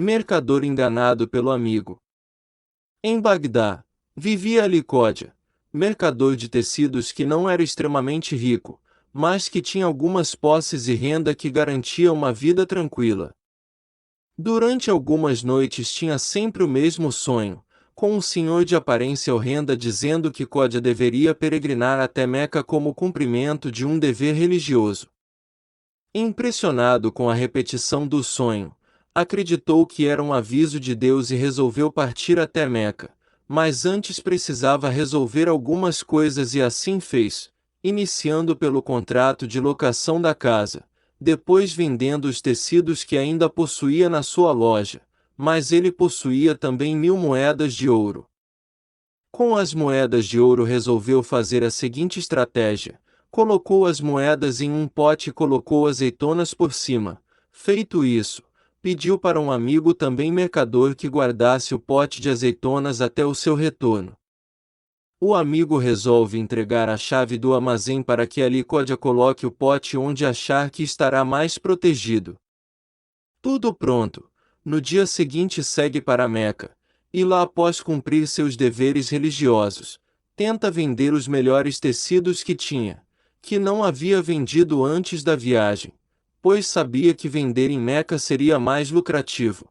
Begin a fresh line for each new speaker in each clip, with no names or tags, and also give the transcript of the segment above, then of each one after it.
Mercador enganado pelo amigo. Em Bagdá, vivia Ali Qodja, mercador de tecidos que não era extremamente rico, mas que tinha algumas posses e renda que garantia uma vida tranquila. Durante algumas noites tinha sempre o mesmo sonho, com um senhor de aparência horrenda dizendo que Qodja deveria peregrinar até Meca como cumprimento de um dever religioso. Impressionado com a repetição do sonho, acreditou que era um aviso de Deus e resolveu partir até Meca, mas antes precisava resolver algumas coisas e assim fez, iniciando pelo contrato de locação da casa, depois vendendo os tecidos que ainda possuía na sua loja, mas ele possuía também 1.000 moedas de ouro. Com as moedas de ouro resolveu fazer a seguinte estratégia: colocou as moedas em um pote e colocou azeitonas por cima. Feito isso, pediu para um amigo também mercador que guardasse o pote de azeitonas até o seu retorno. O amigo resolve entregar a chave do armazém para que Ali Qodja coloque o pote onde achar que estará mais protegido. Tudo pronto. No dia seguinte segue para Meca, e lá após cumprir seus deveres religiosos, tenta vender os melhores tecidos que tinha, que não havia vendido antes da viagem, pois sabia que vender em Meca seria mais lucrativo.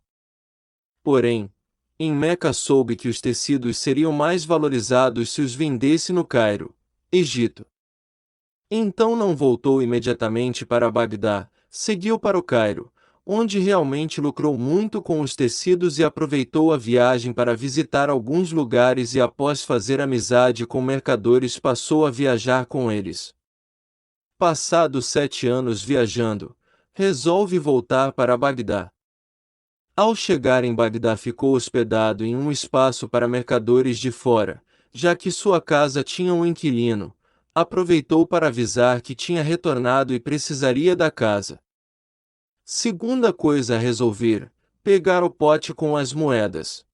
Porém, em Meca soube que os tecidos seriam mais valorizados se os vendesse no Cairo, Egito. Então não voltou imediatamente para Bagdá, seguiu para o Cairo, onde realmente lucrou muito com os tecidos e aproveitou a viagem para visitar alguns lugares e após fazer amizade com mercadores passou a viajar com eles. Passados 7 anos viajando, resolve voltar para Bagdá. Ao chegar em Bagdá ficou hospedado em um espaço para mercadores de fora, já que sua casa tinha um inquilino. Aproveitou para avisar que tinha retornado e precisaria da casa. Segunda coisa a resolver: pegar o pote com as moedas.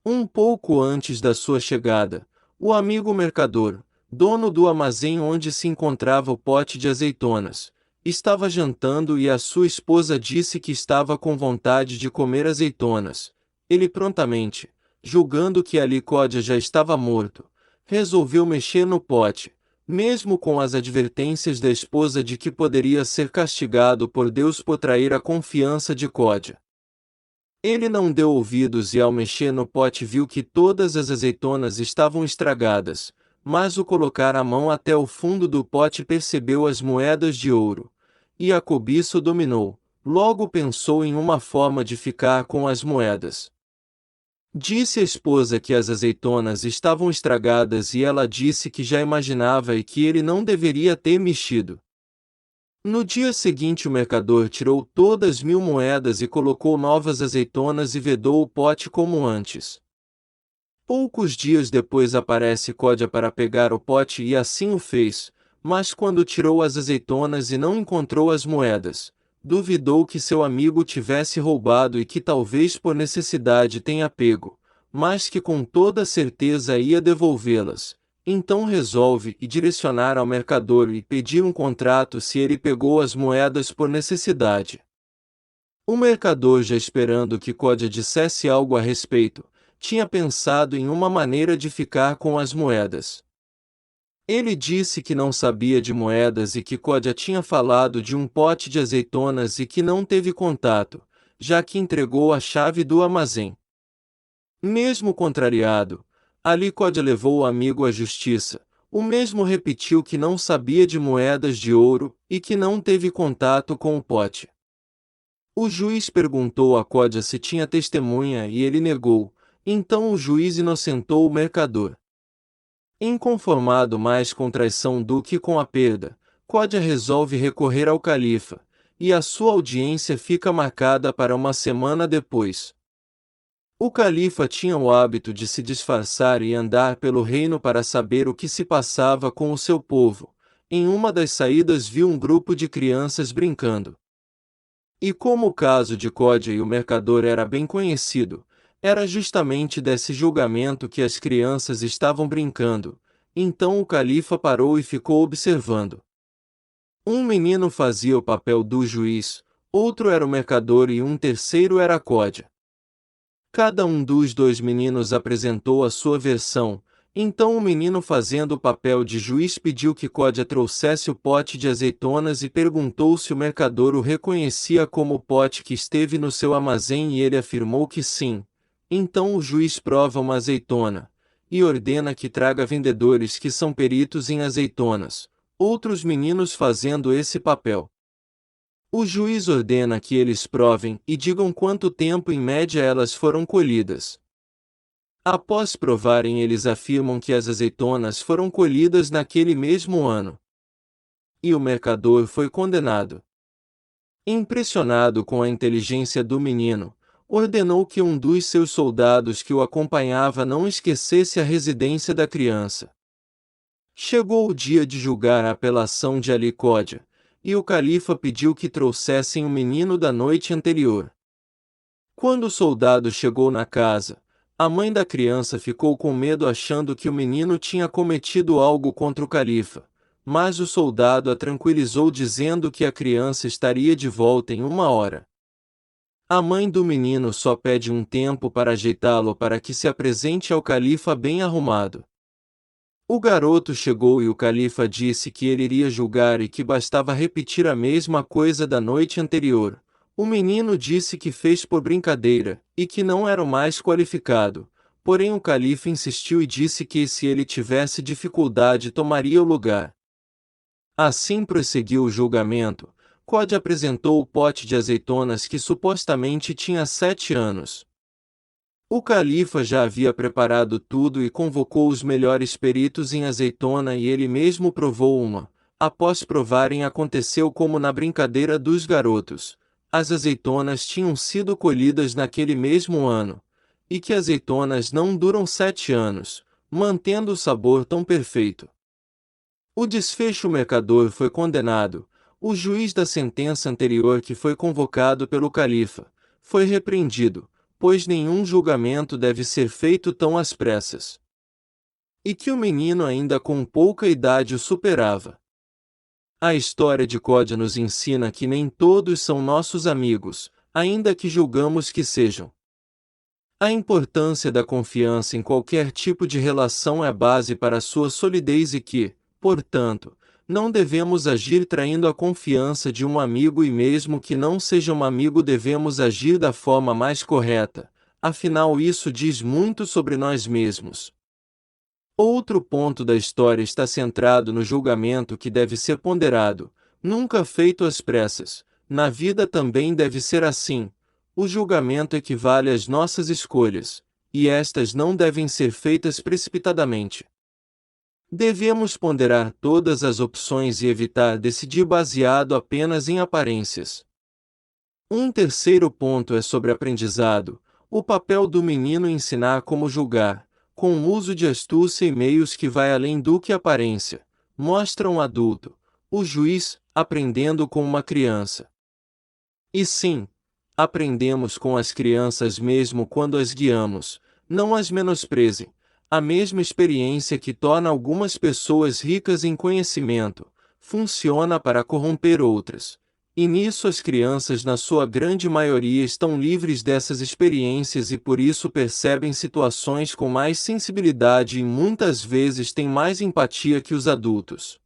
Um pouco antes da sua chegada, o amigo mercador, dono do armazém onde se encontrava o pote de azeitonas, estava jantando e a sua esposa disse que estava com vontade de comer azeitonas. Ele prontamente, julgando que Ali Qodja já estava morto, resolveu mexer no pote, mesmo com as advertências da esposa de que poderia ser castigado por Deus por trair a confiança de Qodja. Ele não deu ouvidos e ao mexer no pote viu que todas as azeitonas estavam estragadas, mas ao colocar a mão até o fundo do pote percebeu as moedas de ouro. E a cobiça o dominou, logo pensou em uma forma de ficar com as moedas. Disse à esposa que as azeitonas estavam estragadas e ela disse que já imaginava e que ele não deveria ter mexido. No dia seguinte o mercador tirou todas as 1.000 moedas e colocou novas azeitonas e vedou o pote como antes. Poucos dias depois aparece Qodja para pegar o pote e assim o fez, mas quando tirou as azeitonas e não encontrou as moedas, duvidou que seu amigo tivesse roubado e que talvez por necessidade tenha pego, mas que com toda certeza ia devolvê-las. Então resolve e direcionar ao mercador e pedir um contrato se ele pegou as moedas por necessidade. O mercador, já esperando que Qodja dissesse algo a respeito, tinha pensado em uma maneira de ficar com as moedas. Ele disse que não sabia de moedas e que Qodja tinha falado de um pote de azeitonas e que não teve contato, já que entregou a chave do armazém. Mesmo contrariado, Ali Qodja levou o amigo à justiça. O mesmo repetiu que não sabia de moedas de ouro e que não teve contato com o pote. O juiz perguntou a Qodja se tinha testemunha e ele negou. Então o juiz inocentou o mercador. Inconformado mais com traição do que com a perda, Qodja resolve recorrer ao califa, e a sua audiência fica marcada para uma semana depois. O califa tinha o hábito de se disfarçar e andar pelo reino para saber o que se passava com o seu povo. Em uma das saídas viu um grupo de crianças brincando. E como o caso de Qodja e o mercador era bem conhecido, era justamente desse julgamento que as crianças estavam brincando. Então o califa parou e ficou observando. Um menino fazia o papel do juiz, outro era o mercador e um terceiro era Códia. Cada um dos dois meninos apresentou a sua versão. Então o menino, fazendo o papel de juiz, pediu que Códia trouxesse o pote de azeitonas e perguntou se o mercador o reconhecia como o pote que esteve no seu armazém, e ele afirmou que sim. Então o juiz prova uma azeitona e ordena que traga vendedores que são peritos em azeitonas, outros meninos fazendo esse papel. O juiz ordena que eles provem e digam quanto tempo em média elas foram colhidas. Após provarem, eles afirmam que as azeitonas foram colhidas naquele mesmo ano. E o mercador foi condenado. Impressionado com a inteligência do menino, ordenou que um dos seus soldados que o acompanhava não esquecesse a residência da criança. Chegou o dia de julgar a apelação de Ali Códia, e o califa pediu que trouxessem o menino da noite anterior. Quando o soldado chegou na casa, a mãe da criança ficou com medo, achando que o menino tinha cometido algo contra o califa, mas o soldado a tranquilizou dizendo que a criança estaria de volta em 1 hora. A mãe do menino só pede um tempo para ajeitá-lo para que se apresente ao califa bem arrumado. O garoto chegou e o califa disse que ele iria julgar e que bastava repetir a mesma coisa da noite anterior. O menino disse que fez por brincadeira, e que não era o mais qualificado, porém o califa insistiu e disse que se ele tivesse dificuldade tomaria o lugar. Assim prosseguiu o julgamento. Códia apresentou o pote de azeitonas que supostamente tinha 7 anos. O califa já havia preparado tudo e convocou os melhores peritos em azeitona e ele mesmo provou uma. Após provarem, aconteceu como na brincadeira dos garotos. As azeitonas tinham sido colhidas naquele mesmo ano, e que azeitonas não duram 7 anos, mantendo o sabor tão perfeito. O desfecho: o mercador foi condenado. O juiz da sentença anterior, que foi convocado pelo califa, foi repreendido, pois nenhum julgamento deve ser feito tão às pressas. E que o menino ainda com pouca idade o superava. A história de Códia nos ensina que nem todos são nossos amigos, ainda que julgamos que sejam. A importância da confiança em qualquer tipo de relação é a base para sua solidez e que, portanto, não devemos agir traindo a confiança de um amigo, e mesmo que não seja um amigo devemos agir da forma mais correta, afinal isso diz muito sobre nós mesmos. Outro ponto da história está centrado no julgamento, que deve ser ponderado, nunca feito às pressas. Na vida também deve ser assim. O julgamento equivale às nossas escolhas, e estas não devem ser feitas precipitadamente. Devemos ponderar todas as opções e evitar decidir baseado apenas em aparências. Um terceiro ponto é sobre aprendizado. O papel do menino ensinar como julgar, com o uso de astúcia e meios que vai além do que aparência, mostra um adulto, o juiz, aprendendo com uma criança. E sim, aprendemos com as crianças mesmo quando as guiamos, não as menosprezem. A mesma experiência que torna algumas pessoas ricas em conhecimento, funciona para corromper outras. E nisso as crianças, na sua grande maioria, estão livres dessas experiências e por isso percebem situações com mais sensibilidade e muitas vezes têm mais empatia que os adultos.